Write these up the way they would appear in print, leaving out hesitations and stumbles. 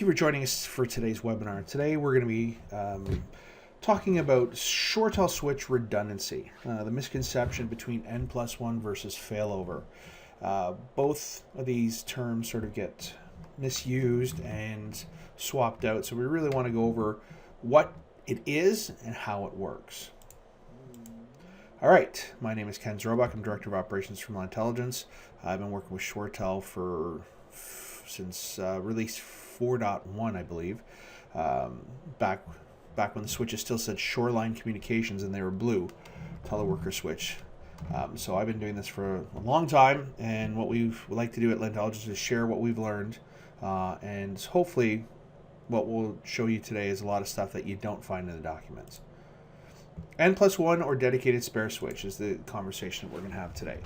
you for joining us for today's webinar. Today we're going to be talking about ShoreTel switch redundancy, the misconception between N+1 versus failover. Both of these terms sort of get misused and swapped out, so we really want to go over what it is and how it works. All right, my name is Ken Zrobach. I'm Director of Operations from LANtelligence. I've been working with ShoreTel since release 4.1, I believe, back when the switches still said Shoreline Communications and they were blue, teleworker switch. So I've been doing this for a long time, and what we like to do at LANtelligence is share what we've learned, and hopefully what we'll show you today is a lot of stuff that you don't find in the documents. N+1 or dedicated spare switch is the conversation that we're going to have today.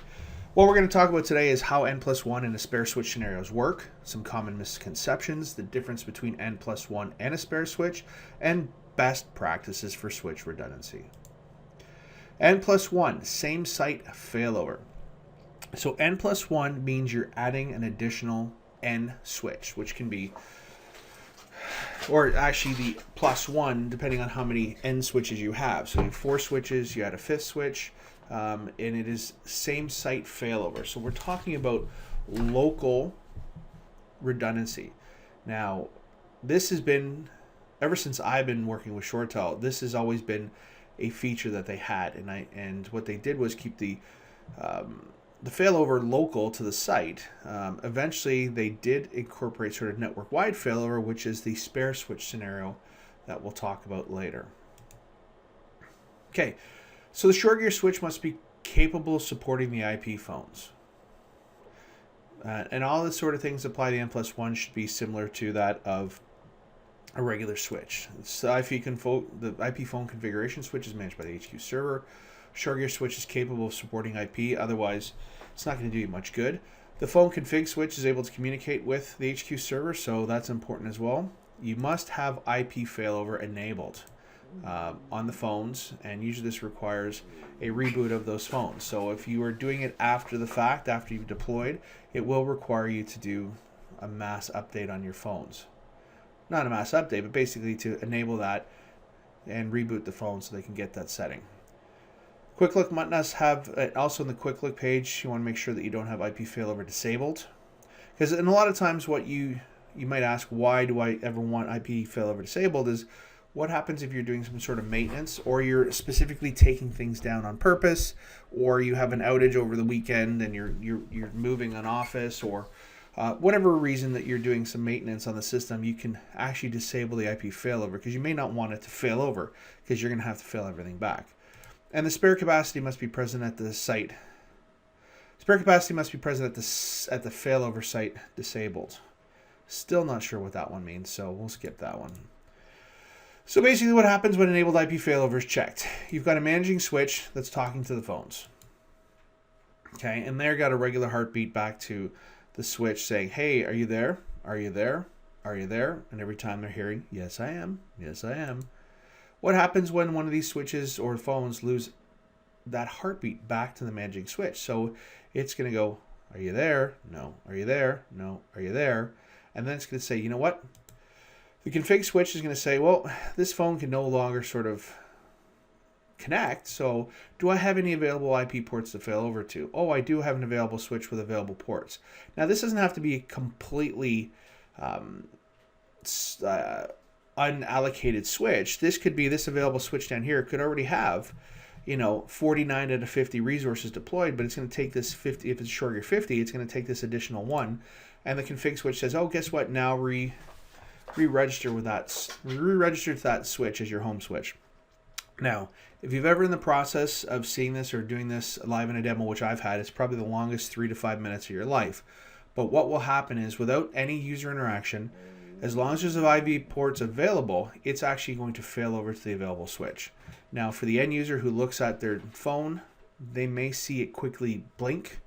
What we're going to talk about today is how N+1 and a spare switch scenarios work, some common misconceptions, the difference between N+1 and a spare switch, and best practices for switch redundancy. N+1, same site failover. So N+1 means you're adding an additional N switch, which can be, or actually the +1, depending on how many N switches you have. So you have 4 switches, you add a 5th switch, and it is same site failover. So we're talking about local redundancy. Now, this has been, ever since I've been working with ShoreTel, this has always been a feature that they had, and what they did was keep the failover local to the site. Eventually, they did incorporate sort of network-wide failover, which is the spare switch scenario that we'll talk about later. Okay, so the ShoreGear switch must be capable of supporting the IP phones. And all the sort of things apply to N+1 should be similar to that of a regular switch. The IP phone configuration switch is managed by the HQ server. ShoreGear switch is capable of supporting IP, otherwise it's not going to do you much good. The phone config switch is able to communicate with the HQ server, so that's important as well. You must have IP failover enabled on the phones, and usually this requires a reboot of those phones. So if you are doing it after the fact, after you've deployed, it will require you to do a mass update on your phones. Not a mass update, but basically to enable that and reboot the phone so they can get that setting. Quick Look must have, also in the Quick Look page, you want to make sure that you don't have IP failover disabled. Because in a lot of times what you might ask, why do I ever want IP failover disabled, is what happens if you're doing some sort of maintenance, or you're specifically taking things down on purpose, or you have an outage over the weekend and you're moving an office, or whatever reason that you're doing some maintenance on the system, you can actually disable the IP failover because you may not want it to fail over because you're going to have to fail everything back. And the spare capacity must be present at the site. Spare capacity must be present at the failover site disabled. Still not sure what that one means, so we'll skip that one. So basically what happens when enabled IP failover is checked. You've got a managing switch that's talking to the phones. Okay, and they've got a regular heartbeat back to the switch saying, hey, are you there? Are you there? Are you there? And every time they're hearing, yes, I am. Yes, I am. What happens when one of these switches or phones lose that heartbeat back to the managing switch? So it's going to go, are you there? No. Are you there? No. Are you there? And then it's going to say, you know what? The config switch is going to say, well, this phone can no longer sort of connect, so do I have any available IP ports to fail over to? Oh, I do have an available switch with available ports. Now, this doesn't have to be a completely unallocated switch. This could be, this available switch down here could already have, 49 out of 50 resources deployed, but it's going to take this 50, if it's ShoreGear 50, it's going to take this additional one, and the config switch says, oh, guess what, now re-register to that switch as your home switch. Now, if you've ever in the process of seeing this or doing this live in a demo, which I've had, it's probably the longest 3 to 5 minutes of your life. But what will happen is, without any user interaction, as long as there's IV ports available, it's actually going to fail over to the available switch. Now, for the end user who looks at their phone, they may see it quickly blink.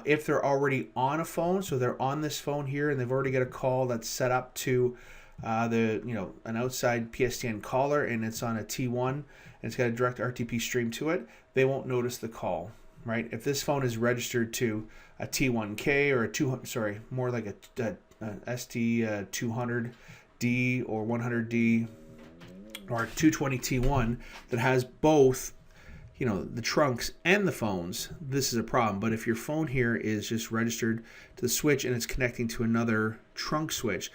If they're already on a phone, so they're on this phone here and they've already got a call that's set up to an outside PSTN caller, and it's on a T1 and it's got a direct RTP stream to it, they won't notice the call, right? If this phone is registered to a T1K or more like a ST200D or 100D or 220T1 that has both, the trunks and the phones, this is a problem. But if your phone here is just registered to the switch and it's connecting to another trunk switch,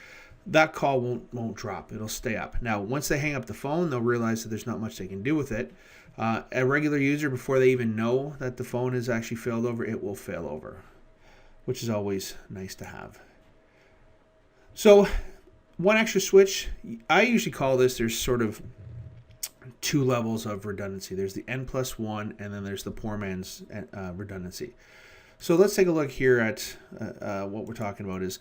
that call won't drop. It'll stay up. Now, once they hang up the phone, they'll realize that there's not much they can do with it. A regular user, before they even know that the phone is actually failed over, it will fail over, which is always nice to have. So, one extra switch, I usually call this, there's sort of two levels of redundancy. There's the N+1, and then there's the poor man's redundancy. So let's take a look here at what we're talking about is,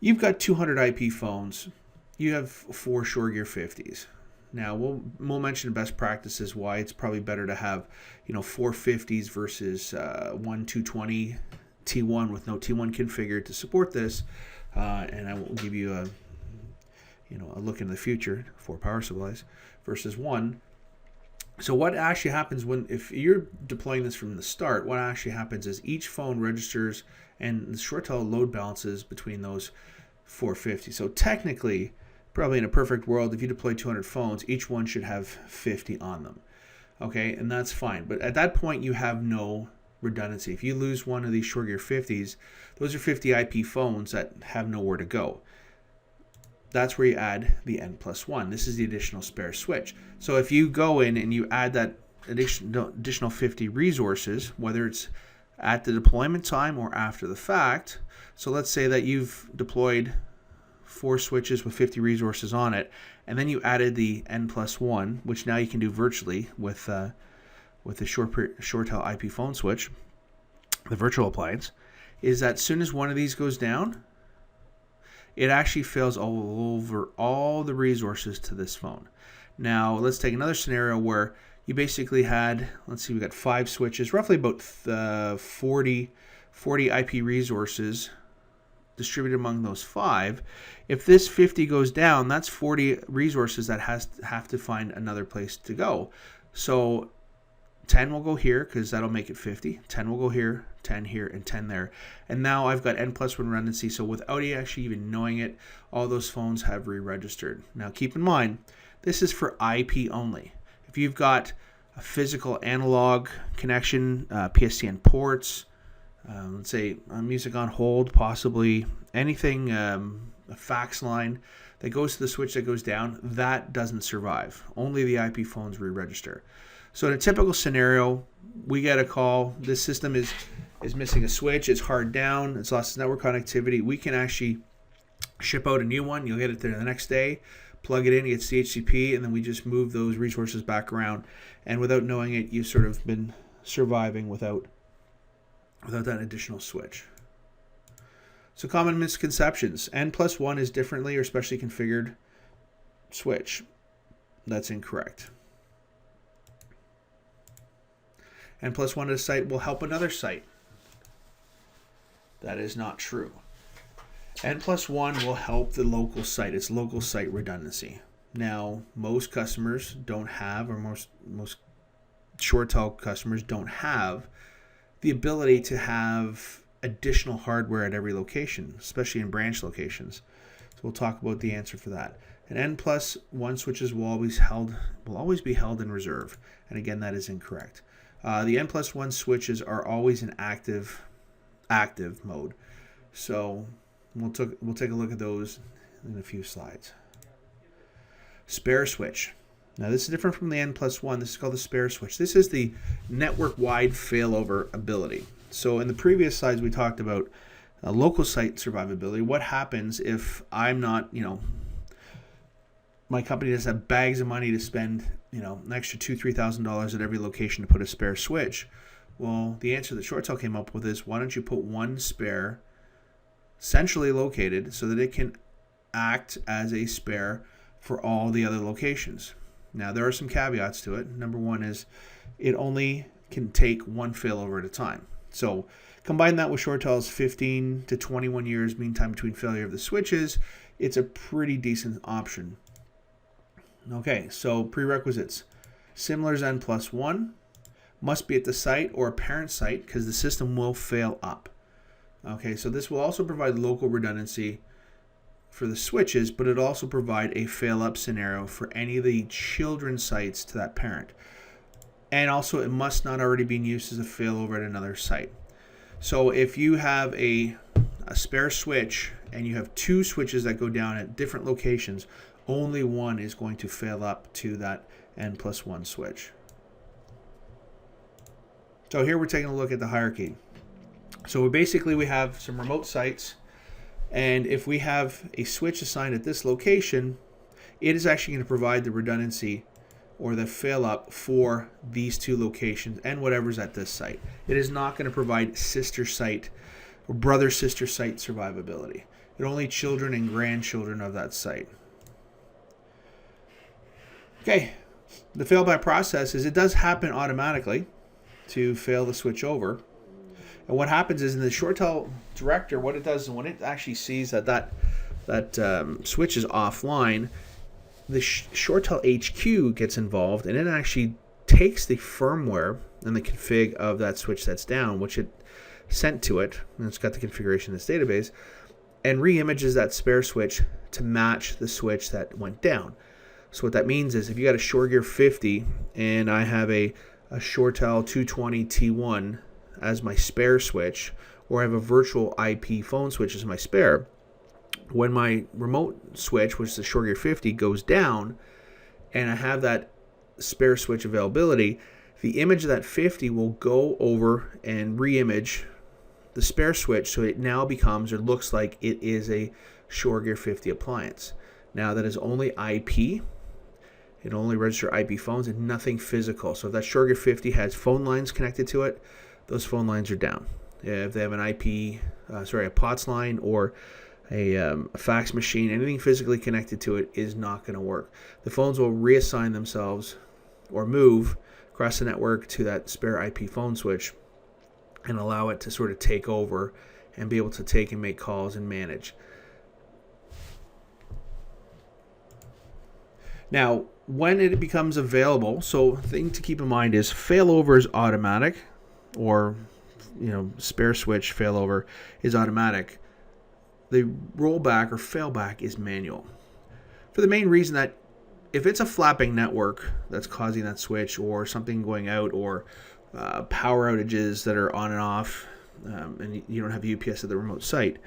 you've got 200 IP phones. You have 4 ShoreGear 50s. Now, we'll mention best practices, why it's probably better to have 4 50s versus one 220 T1 with no T1 configured to support this. And I will give you a look into the future for power supplies versus one. So what actually happens if you're deploying this from the start, what actually happens is each phone registers and the ShoreTel load balances between those 450. So technically, probably in a perfect world, if you deploy 200 phones, each one should have 50 on them. Okay, and that's fine. But at that point, you have no redundancy. If you lose one of these ShoreGear 50s, those are 50 IP phones that have nowhere to go. That's where you add the N+1. This is the additional spare switch. So if you go in and you add that additional 50 resources, whether it's at the deployment time or after the fact, so let's say that you've deployed 4 switches with 50 resources on it, and then you added the N+1, which now you can do virtually with the ShoreTel IP phone switch, the virtual appliance, is that as soon as one of these goes down, it actually fails over all the resources to this phone. Now, let's take another scenario where you basically had, let's see, we got 5 switches, roughly about 40 IP resources distributed among those 5. If this 50 goes down, that's 40 resources that have to find another place to go. So 10 will go here because that'll make it 50. 10 will go here, 10 here, and 10 there. And now I've got N+1 redundancy, so without you actually even knowing it, all those phones have re-registered. Now keep in mind, this is for IP only. If you've got a physical analog connection, PSTN ports, let's say music on hold, possibly anything, a fax line that goes to the switch that goes down, that doesn't survive. Only the IP phones re-register. So in a typical scenario, we get a call, this system is missing a switch, it's hard down, it's lost its network connectivity. We can actually ship out a new one. You'll get it there the next day, plug it in, you get DHCP, and then we just move those resources back around. And without knowing it, you've sort of been surviving without that additional switch. So common misconceptions. N+1 is differently or specially configured switch. That's incorrect. N+1 at a site will help another site. That is not true. N+1 will help the local site. It's local site redundancy. Now, most customers don't have, or most ShoreTel customers don't have the ability to have additional hardware at every location, especially in branch locations. So we'll talk about the answer for that. And N+1 switches will always be held in reserve. And again, that is incorrect. The N+1 switches are always in active mode. So we'll take a look at those in a few slides. Spare switch. Now this is different from the N+1. This is called the spare switch. This is the network-wide failover ability. So in the previous slides we talked about local site survivability. What happens if I'm not, my company doesn't have bags of money to spend, an extra $2,000-$3,000 at every location to put a spare switch? Well, the answer that ShoreTel came up with is, why don't you put one spare centrally located so that it can act as a spare for all the other locations. Now, there are some caveats to it. Number one is it only can take one failover at a time. So combine that with ShoreTel's 15 to 21 years mean time between failure of the switches, it's a pretty decent option. Okay, so prerequisites. Similar as N+1, must be at the site or a parent site because the system will fail up. Okay, so this will also provide local redundancy for the switches, but it also provide a fail up scenario for any of the children sites to that parent. And also it must not already be used as a failover at another site. So if you have a spare switch and you have two switches that go down at different locations, only one is going to fail up to that N+1 switch. So here we're taking a look at the hierarchy. So we have some remote sites, and if we have a switch assigned at this location, it is actually going to provide the redundancy or the fail up for these two locations and whatever's at this site. It is not going to provide sister site or brother sister site survivability. It only children and grandchildren of that site. Okay, the failback process is it does happen automatically to fail the switch over. And what happens is in the ShoreTel director, what it does is when it actually sees that switch is offline, the ShoreTel HQ gets involved, and it actually takes the firmware and the config of that switch that's down, which it sent to it, and it's got the configuration in this database, and re-images that spare switch to match the switch that went down. So what that means is if you got a ShoreGear 50 and I have a ShoreTel 220 T1 as my spare switch, or I have a virtual IP phone switch as my spare, when my remote switch, which is the ShoreGear 50, goes down and I have that spare switch availability, the image of that 50 will go over and re-image the spare switch so it now becomes or looks like it is a ShoreGear 50 appliance. Now that is only IP. It only registers IP phones and nothing physical. So if that ShoreGear 50 has phone lines connected to it, those phone lines are down. If they have an a POTS line or a fax machine, anything physically connected to it is not going to work. The phones will reassign themselves or move across the network to that spare IP phone switch and allow it to sort of take over and be able to take and make calls and manage. Now, when it becomes available, so the thing to keep in mind is failover is automatic, or spare switch failover is automatic. The rollback or failback is manual. For the main reason that if it's a flapping network that's causing that switch, or something going out, or power outages that are on and off, and you don't have UPS at the remote site,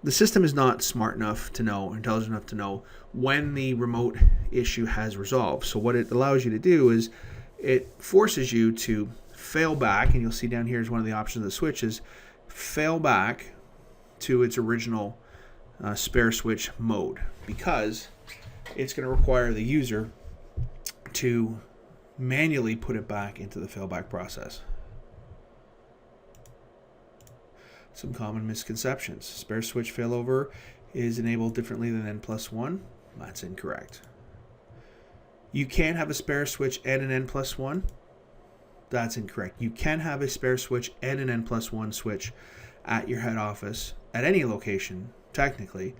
the system is not smart enough to know, intelligent enough to know when the remote issue has resolved. So what it allows you to do is it forces you to fail back, and you'll see down here is one of the options of the switches, fail back to its original spare switch mode, because it's going to require the user to manually put it back into the failback process. Some common misconceptions. Spare switch failover is enabled differently than N+1. That's incorrect. You can have a spare switch and an N+1. That's incorrect. You can have a spare switch and an N+1 switch at your head office at any location, technically.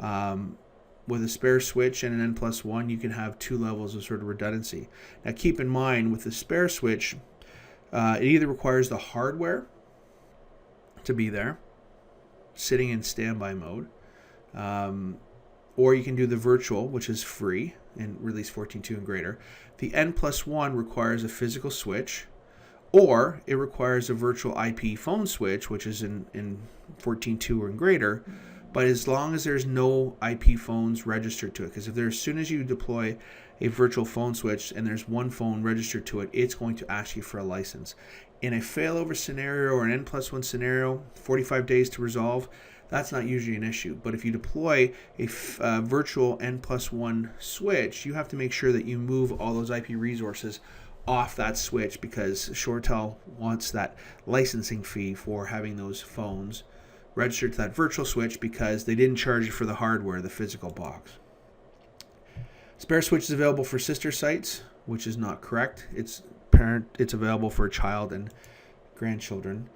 With a spare switch and an N+1, you can have two levels of sort of redundancy. Now keep in mind, with the spare switch, it either requires the hardware to be there, sitting in standby mode, or you can do the virtual, which is free in release 14.2 and greater. The N+1 requires a physical switch, or it requires a virtual IP phone switch, which is in 14.2 or greater. But as long as there's no IP phones registered to it, because as soon as you deploy a virtual phone switch and there's one phone registered to it, it's going to ask you for a license. In a failover scenario or an N+1 scenario, 45 days to resolve, that's not usually an issue. But if you deploy a virtual N+1 switch, you have to make sure that you move all those IP resources off that switch, because ShoreTel wants that licensing fee for having those phones registered to that virtual switch, because they didn't charge you for the hardware, the physical box. Spare switch is available for sister sites, which is not correct. It's available for child and grandchildren.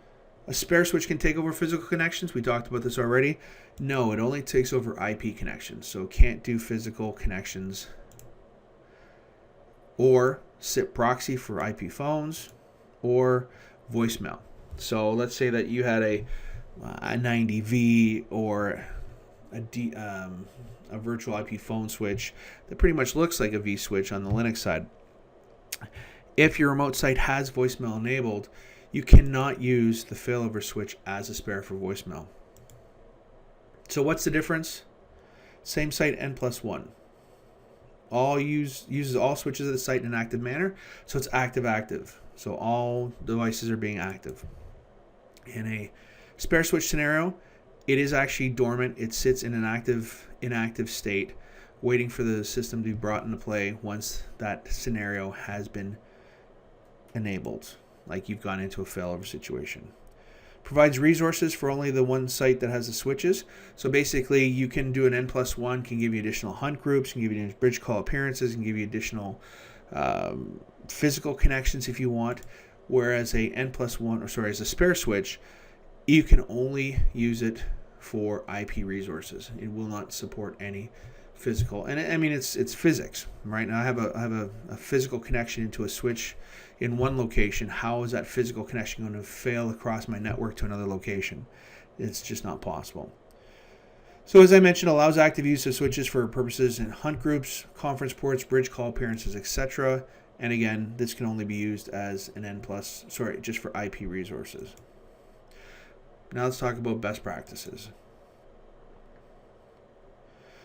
A spare switch can take over physical connections. We talked about this already. No, it only takes over IP connections, so it can't do physical connections. Or SIP proxy for IP phones, or voicemail. So let's say that you had a 90V or a virtual IP phone switch that pretty much looks like a vSwitch on the Linux side. If your remote site has voicemail enabled, you cannot use the failover switch as a spare for voicemail. So what's the difference? Same site, N+1. Uses all switches of the site in an active manner, so it's active. So all devices are being active. In a spare switch scenario, it is actually dormant. It sits in an inactive state, waiting for the system to be brought into play once that scenario has been enabled, like you've gone into a failover situation. Provides resources for only the one site that has the switches. So basically, you can do an N+1, can give you additional hunt groups, can give you bridge call appearances, can give you additional physical connections if you want. Whereas as a spare switch, you can only use it for IP resources. It will not support any physical. And I mean, it's physics, right? Now I have a physical connection into a switch in one location. How is that physical connection going to fail across my network to another location? It's just not possible. So as I mentioned, allows active use of switches for purposes in hunt groups, conference ports, bridge call appearances, etc. And again, this can only be used as an just for IP resources. Now let's talk about best practices.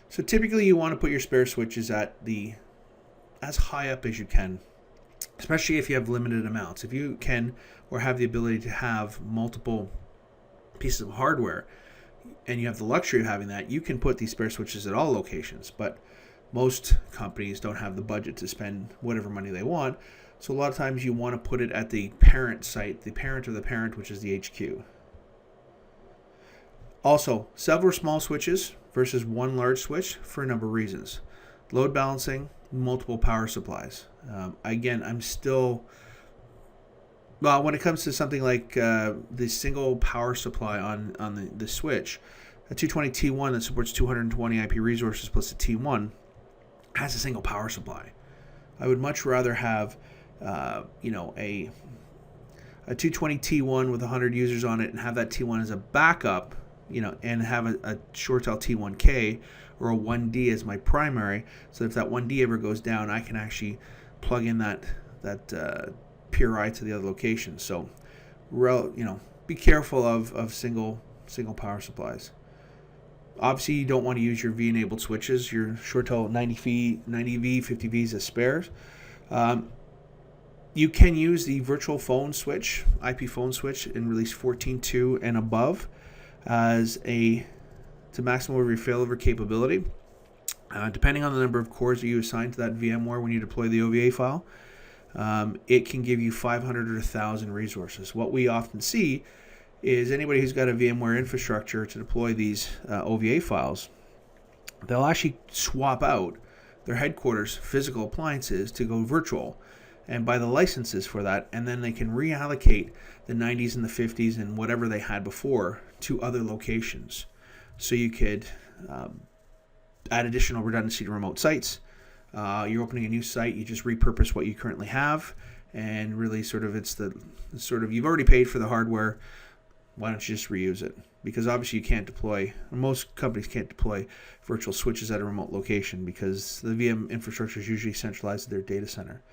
So typically you want to put your spare switches as high up as you can, especially if you have limited amounts. If you can or have the ability to have multiple pieces of hardware and you have the luxury of having that, you can put these spare switches at all locations. But most companies don't have the budget to spend whatever money they want. So a lot of times you want to put it at the parent site, the parent of the parent, which is the HQ. Also, several small switches versus one large switch for a number of reasons. Load balancing, multiple power supplies. Again, when it comes to something like the single power supply on the switch, a 220T1 that supports 220 IP resources plus a T1 has a single power supply. I would much rather have a 220T1 with 100 users on it and have that T1 as a backup, and have a ShoreTel T1K or a 1D as my primary, so if that 1D ever goes down, I can actually plug in that PRI to the other location. So, be careful of single power supplies. Obviously, you don't want to use your V-enabled switches, your ShoreTel 90V, 50Vs as spares. You can use the virtual phone switch, IP phone switch in release 14.2 and above to maximum of your failover capability. Depending on the number of cores that you assign to that VMware when you deploy the OVA file, it can give you 500 or 1,000 resources. What we often see is anybody who's got a VMware infrastructure to deploy these OVA files, they'll actually swap out their headquarters physical appliances to go virtual and buy the licenses for that, and then they can reallocate the 90s and the 50s and whatever they had before to other locations. So you could add additional redundancy to remote sites. You're opening a new site, you just repurpose what you currently have, and really you've already paid for the hardware, why don't you just reuse it? Because obviously most companies can't deploy virtual switches at a remote location because the VM infrastructure is usually centralized at their data center.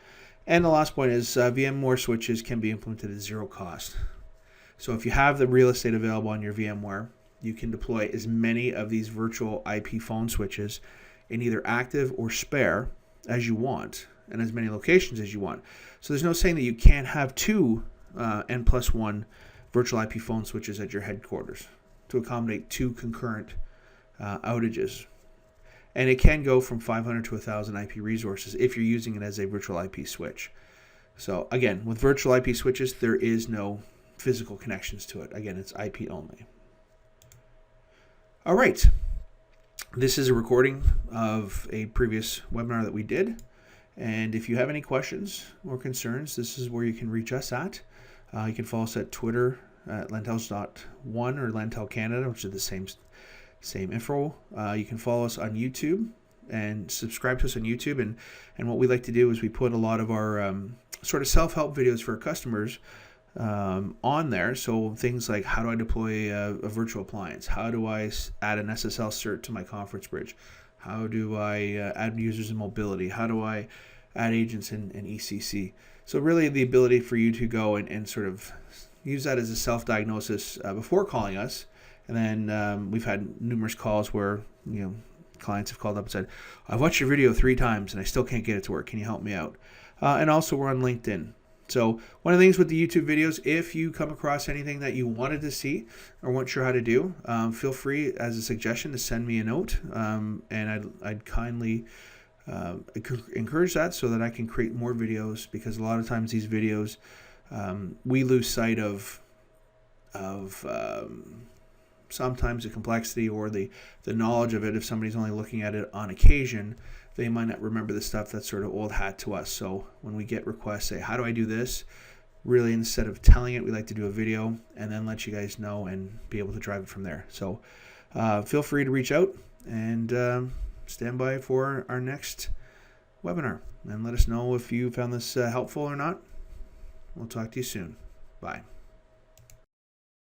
And the last point is VMware switches can be implemented at zero cost. So if you have the real estate available on your VMware, you can deploy as many of these virtual IP phone switches in either active or spare as you want, and as many locations as you want. So there's no saying that you can't have two N+1 virtual IP phone switches at your headquarters to accommodate two concurrent outages. And it can go from 500 to 1,000 IP resources if you're using it as a virtual IP switch. So again, with virtual IP switches, there is no physical connections to it. Again, it's IP only. All right. This is a recording of a previous webinar that we did. And if you have any questions or concerns, this is where you can reach us at. You can follow us at Twitter at LANtelligence.1 or LANtel Canada, which is the same info. You can follow us on YouTube and subscribe to us on YouTube. And what we like to do is we put a lot of our sort of self-help videos for our customers on there. So things like, how do I deploy a virtual appliance? How do I add an SSL cert to my conference bridge? How do I add users in mobility? How do I add agents in ECC? So really the ability for you to go and sort of use that as a self-diagnosis before calling us. And then we've had numerous calls where, clients have called up and said, I've watched your video 3 times and I still can't get it to work. Can you help me out? And also we're on LinkedIn. So one of the things with the YouTube videos, if you come across anything that you wanted to see or weren't sure how to do, feel free as a suggestion to send me a note, and I'd kindly encourage that so that I can create more videos, because a lot of times these videos, we lose sight of sometimes the complexity or the knowledge of it. If somebody's only looking at it on occasion, they might not remember the stuff that's sort of old hat to us. So when we get requests, say, how do I do this? Really, instead of telling it, we like to do a video and then let you guys know and be able to drive it from there. So feel free to reach out and stand by for our next webinar. And let us know if you found this helpful or not. We'll talk to you soon. Bye.